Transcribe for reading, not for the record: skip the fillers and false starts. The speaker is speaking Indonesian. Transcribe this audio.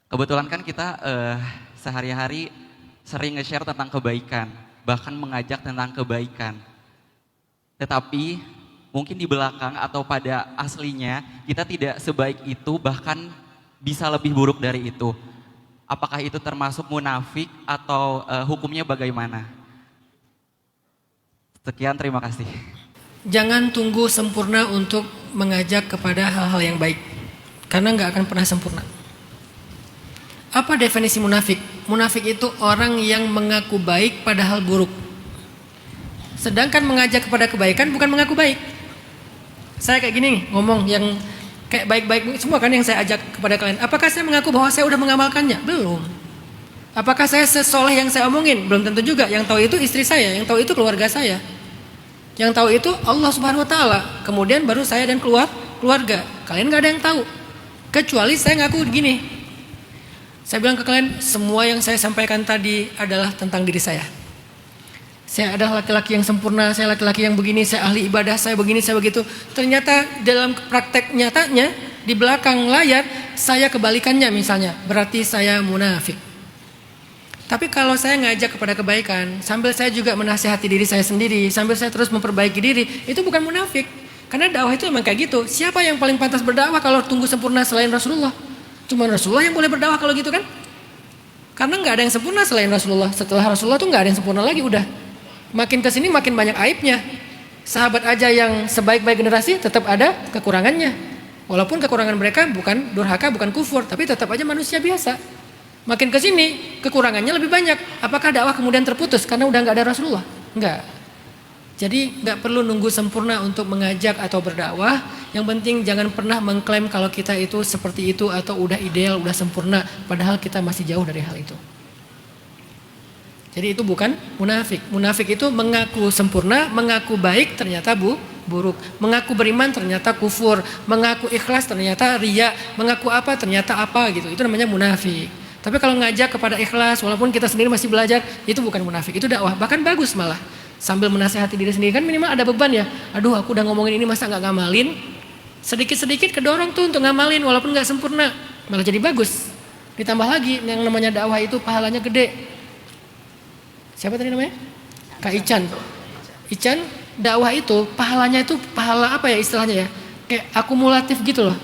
Kebetulan kan kita sehari-hari sering nge-share tentang kebaikan, bahkan mengajak tentang kebaikan. Tetapi mungkin di belakang atau pada aslinya kita tidak sebaik itu, bahkan bisa lebih buruk dari itu. Apakah itu termasuk munafik atau hukumnya bagaimana? Sekian, terima kasih. Jangan tunggu sempurna untuk mengajak kepada hal-hal yang baik, karena nggak akan pernah sempurna. Apa definisi munafik? Munafik itu orang yang mengaku baik padahal buruk. Sedangkan mengajak kepada kebaikan bukan mengaku baik. Saya kayak gini nih, ngomong yang kayak baik-baik semua kan yang saya ajak kepada kalian. Apakah saya mengaku bahwa saya udah mengamalkannya? Belum. Apakah saya sesoleh yang saya omongin? Belum tentu juga. Yang tahu itu istri saya, yang tahu itu keluarga saya. Yang tahu itu Allah Subhanahu wa taala. Kemudian baru saya dan keluarga. Kalian gak ada yang tahu. Kecuali saya ngaku gini. Saya bilang ke kalian, semua yang saya sampaikan tadi adalah tentang diri saya. Saya adalah laki-laki yang sempurna, saya laki-laki yang begini, saya ahli ibadah, saya begini, saya begitu. Ternyata dalam praktek nyatanya, di belakang layar, saya kebalikannya misalnya. Berarti saya munafik. Tapi kalau saya ngajak kepada kebaikan, sambil saya juga menasihati diri saya sendiri, sambil saya terus memperbaiki diri, itu bukan munafik. Karena dakwah itu memang kayak gitu. Siapa yang paling pantas berdakwah kalau tunggu sempurna selain Rasulullah? Cuma Rasulullah yang boleh berdakwah kalau gitu kan? Karena nggak ada yang sempurna selain Rasulullah. Setelah Rasulullah tuh nggak ada yang sempurna lagi udah. Makin kesini makin banyak aibnya. Sahabat aja yang sebaik-baik generasi tetap ada kekurangannya. Walaupun kekurangan mereka bukan durhaka, bukan kufur, tapi tetap aja manusia biasa. Makin kesini kekurangannya lebih banyak. Apakah dakwah kemudian terputus karena udah nggak ada Rasulullah? Enggak. Jadi nggak perlu nunggu sempurna untuk mengajak atau berdakwah. Yang penting jangan pernah mengklaim kalau kita itu seperti itu atau udah ideal, udah sempurna. Padahal kita masih jauh dari hal itu. Jadi itu bukan munafik. Munafik itu mengaku sempurna, mengaku baik ternyata buruk. Mengaku beriman ternyata kufur. Mengaku ikhlas ternyata riya. Mengaku apa ternyata apa gitu. Itu namanya munafik. Tapi kalau ngajak kepada ikhlas walaupun kita sendiri masih belajar, itu bukan munafik. Itu dakwah. Bahkan bagus malah. Sambil menasehati diri sendiri kan minimal ada beban ya. Aduh aku udah ngomongin ini masa gak ngamalin. Sedikit-sedikit kedorong tuh untuk ngamalin walaupun gak sempurna. Malah jadi bagus. Ditambah lagi yang namanya dakwah itu pahalanya gede. Siapa tadi namanya? Kak Ican. Ican dakwah itu pahalanya itu pahala apa ya istilahnya ya? Kayak akumulatif gitu loh.